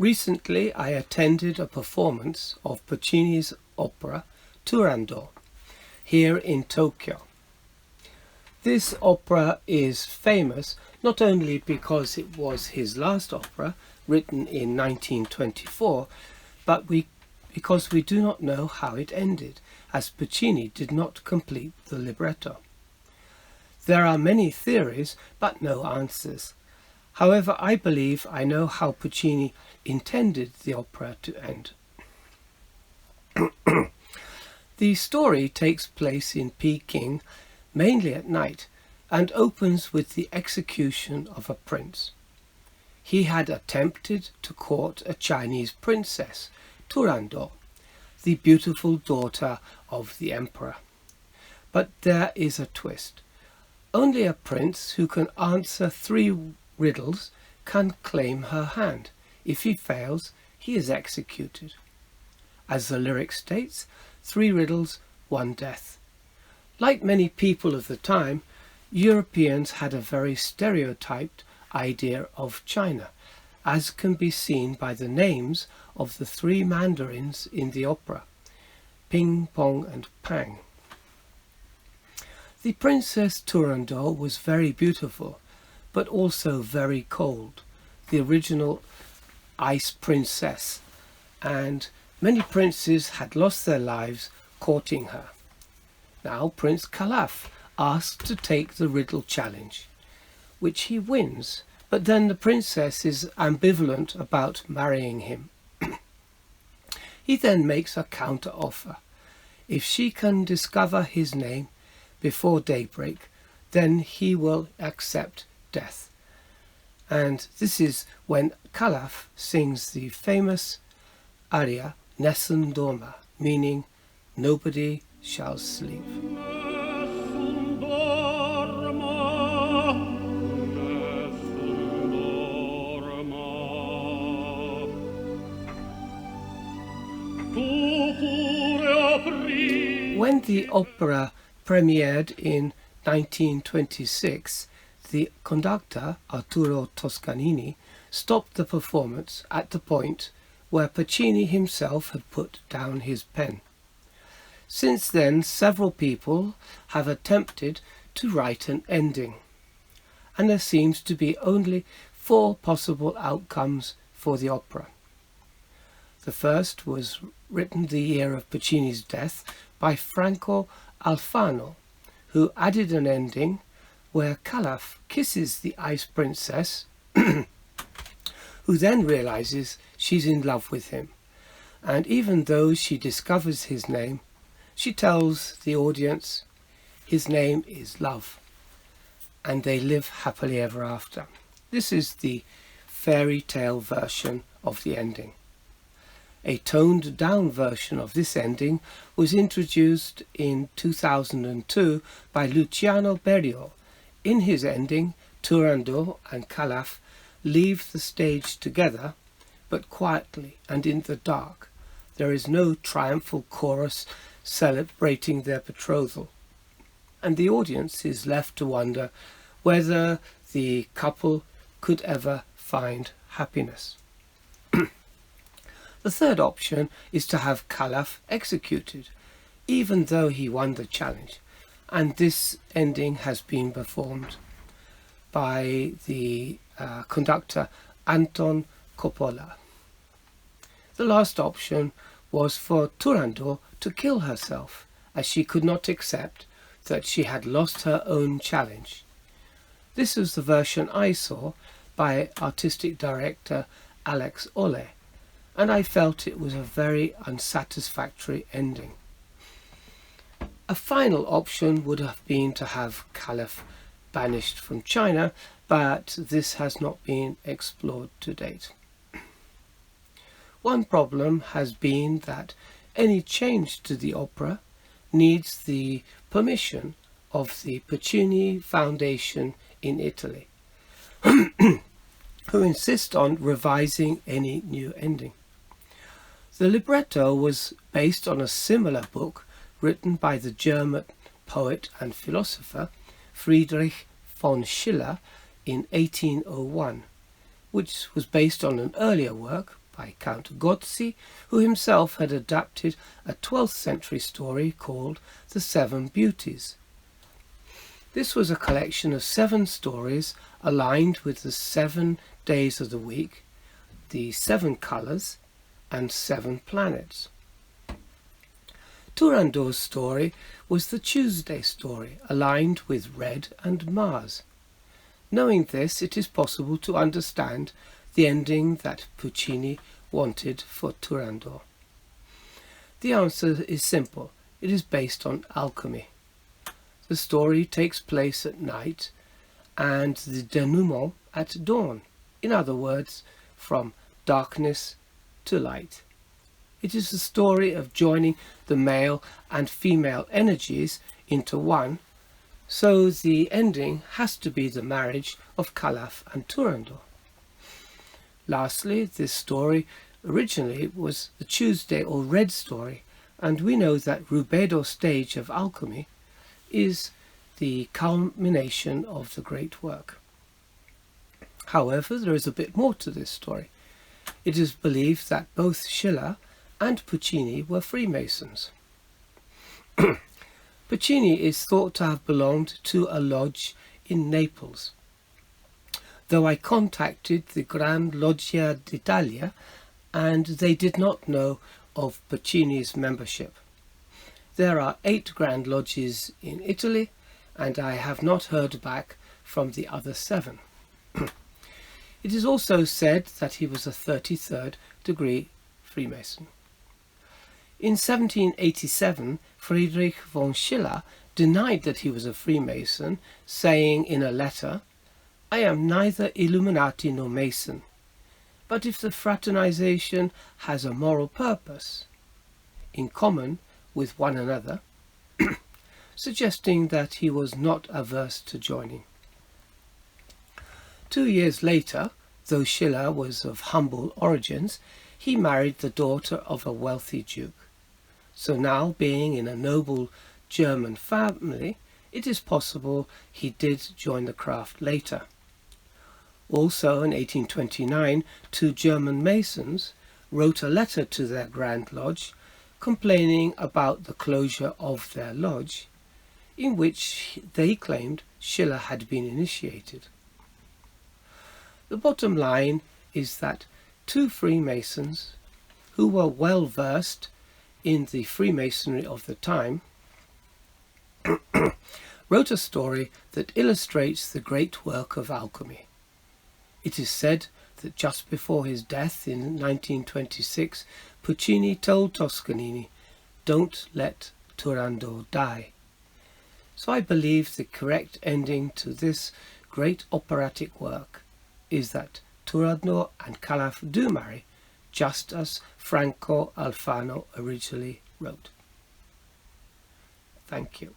Recently I attended a performance of Puccini's opera Turandot here in Tokyo. This opera is famous not only because it was his last opera, written in 1924, but because we do not know how it ended, as Puccini did not complete the libretto. There are many theories, but no answers. However, I believe I know how Puccini intended the opera to end. The story takes place in Peking, mainly at night, and opens with the execution of a prince. He had attempted to court a Chinese princess, Turandot, the beautiful daughter of the emperor. But there is a twist. Only a prince who can answer 3 riddles can claim her hand. If he fails, he is executed. As the lyric states, 3 riddles, 1 death. Like many people of the time, Europeans had a very stereotyped idea of China, as can be seen by the names of the 3 mandarins in the opera, Ping, Pong and Pang. The Princess Turandot was very beautiful, but also very cold, the original ice princess, and many princes had lost their lives courting her. Now Prince Calaf asks to take the riddle challenge, which he wins, but then the princess is ambivalent about marrying him. He then makes a counter-offer. If she can discover his name before daybreak, then he will accept death. And this is when Calaf sings the famous aria Nessun Dorma, meaning nobody shall sleep. When the opera premiered in 1926, the conductor, Arturo Toscanini, stopped the performance at the point where Puccini himself had put down his pen. Since then, several people have attempted to write an ending, and there seems to be only 4 possible outcomes for the opera. The first was written the year of Puccini's death by Franco Alfano, who added an ending where Calaf kisses the ice princess, who then realizes she's in love with him, and even though she discovers his name, she tells the audience his name is love, and they live happily ever after. This is the fairy tale version of the ending. A toned down version of this ending was introduced in 2002 by Luciano Berio. In his ending, Turandot and Calaf leave the stage together, but quietly and in the dark. There is no triumphal chorus celebrating their betrothal, and the audience is left to wonder whether the couple could ever find happiness. The third option is to have Calaf executed, even though he won the challenge, and this ending has been performed by the conductor Anton Coppola. The last option was for Turandot to kill herself, as she could not accept that she had lost her own challenge. This was the version I saw by artistic director Alex Ole, and I felt it was a very unsatisfactory ending. A final option would have been to have Calaf banished from China, but this has not been explored to date. One problem has been that any change to the opera needs the permission of the Puccini Foundation in Italy, who insist on revising any new ending. The libretto was based on a similar book written by the German poet and philosopher Friedrich von Schiller in 1801, which was based on an earlier work by Count Gozzi, who himself had adapted a 12th century story called The Seven Beauties. This was a collection of 7 stories aligned with the 7 days of the week, the 7 colours, and 7 planets. Turandot's story was the Tuesday story, aligned with Red and Mars. Knowing this, it is possible to understand the ending that Puccini wanted for Turandot. The answer is simple. It is based on alchemy. The story takes place at night and the denouement at dawn. In other words, from darkness to light. It is the story of joining the male and female energies into one, so the ending has to be the marriage of Calaf and Turandot. Lastly, this story originally was the Tuesday or Red story, and we know that Rubedo's stage of alchemy is the culmination of the great work. However, there is a bit more to this story. It is believed that both Schiller and Puccini were Freemasons. Puccini is thought to have belonged to a lodge in Naples, though I contacted the Grand Loggia d'Italia and they did not know of Puccini's membership. There are 8 Grand Lodges in Italy and I have not heard back from the other 7. It is also said that he was a 33rd degree Freemason. In 1787, Friedrich von Schiller denied that he was a Freemason, saying in a letter, "I am neither Illuminati nor Mason, but if the fraternization has a moral purpose, in common with one another," suggesting that he was not averse to joining. 2 years later, though Schiller was of humble origins, he married the daughter of a wealthy duke. So now, being in a noble German family, it is possible he did join the craft later. Also in 1829, 2 German Masons wrote a letter to their Grand Lodge complaining about the closure of their lodge, in which they claimed Schiller had been initiated. The bottom line is that 2 Freemasons, who were well versed in the Freemasonry of the time, wrote a story that illustrates the great work of alchemy. It is said that just before his death in 1926, Puccini told Toscanini, "Don't let Turandot die." So I believe the correct ending to this great operatic work is that Turandot and Calaf do marry, just as Franco Alfano originally wrote. Thank you.